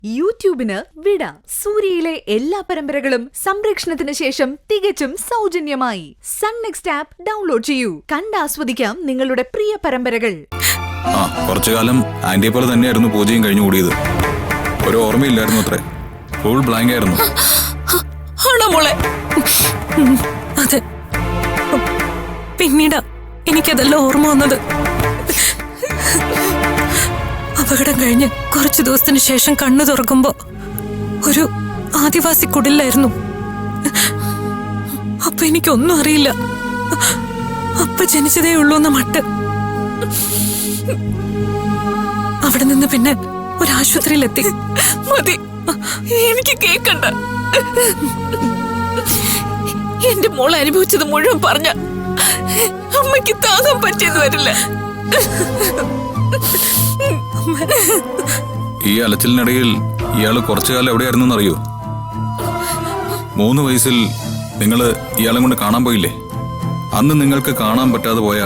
യൂട്യൂബിന് വിട. സൂര്യയിലെ എല്ലാ പരമ്പരകളും സംരക്ഷണത്തിന് ശേഷം തികച്ചും സൗജന്യമായി സൺ നെക്സ്റ്റ് ആപ്പ് ഡൗൺലോഡ് ചെയ്യൂ. കണ്ടാസ്വദിക്കാം നിങ്ങളുടെ പ്രിയ പരമ്പരകൾ. കുറച്ചു കാലം ആന്റിയെ പോലെ തന്നെയായിരുന്നു പൂജയും കഴിഞ്ഞു കൂടിയത്. ഒരു ഓർമ്മയില്ലായിരുന്നു അത്രേ. ഫുൾ ബ്ലാങ്ക് ആയിരുന്നു. അതെ, പിന്നീട് എനിക്കതെല്ലാം ഓർമ്മ വന്നത്. അപകടം കഴിഞ്ഞ് കുറച്ചു ദിവസത്തിന് ശേഷം കണ്ണു തുറക്കുമ്പോ ഒരു ആദിവാസി കുടിലായിരുന്നു. അപ്പൊ എനിക്കൊന്നും അറിയില്ല. അപ്പൊ ജനിച്ചതേ ഉള്ളൂ എന്ന മട്ട്. അവിടെ നിന്ന് പിന്നെ ഒരാശുപത്രിയിലെത്തി. മതി, എനിക്ക് കേക്കണ്ട. എന്റെ മോൾ അനുഭവിച്ചത് മുഴുവൻ പറഞ്ഞ അമ്മയ്ക്ക് താങ്ങാൻ പറ്റിയെന്ന് വരില്ല. ഈ അലച്ചിലിനിടയിൽ ഇയാള് കുറച്ചു കാലം എവിടെയായിരുന്നു അറിയോ? 3 വയസ്സിൽ നിങ്ങള് ഇയാളെ കൊണ്ട് കാണാൻ പോയില്ലേ? അന്ന് നിങ്ങൾക്ക് കാണാൻ പറ്റാതെ പോയ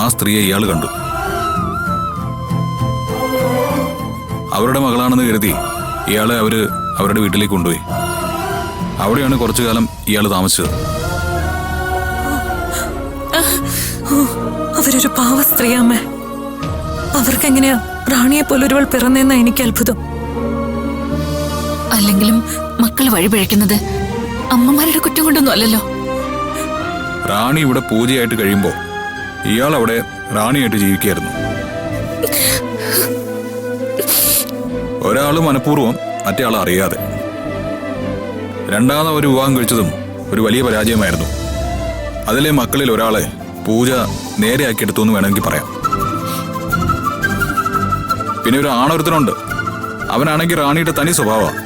ആ സ്ത്രീയെ ഇയാള് കണ്ടു. അവരുടെ മകളാണെന്ന് കരുതി ഇയാളെ അവരുടെ വീട്ടിലേക്ക് കൊണ്ടുപോയി. അവിടെയാണ് കുറച്ചു കാലം ഇയാള് താമസിച്ചത്. അവരൊരു പാവ സ്ത്രീയമ്മ. അവർക്കെങ്ങനെയാ റാണിയെ പോലൊരുവൾ പിറന്നെന്ന എനിക്ക് അത്ഭുതം. അല്ലെങ്കിലും മക്കള് വഴിപിഴയ്ക്കുന്നത് അമ്മമാരുടെ കുറ്റം കൊണ്ടൊന്നും അല്ലല്ലോ. റാണി ഇവിടെ പൂജയായിട്ട് കഴിയുമ്പോ ഇയാൾ അവിടെ റാണിയായിട്ട് ജീവിക്കായിരുന്നു. ഒരാള് മനഃപൂർവ്വം മറ്റേ ആൾ അറിയാതെ. രണ്ടാമത് ഒരു വിവാഹം കഴിച്ചതും ഒരു വലിയ പരാജയമായിരുന്നു. അതിലെ മക്കളിൽ ഒരാളെ പൂജ നേരെയാക്കിയെടുത്തു എന്ന് വേണമെങ്കിൽ പറയാം. പിന്നെ ഒരു ആണൊരുത്തനുണ്ട്. അവനാണെങ്കിൽ റാണിയുടെ തനി സ്വഭാവമാണ്.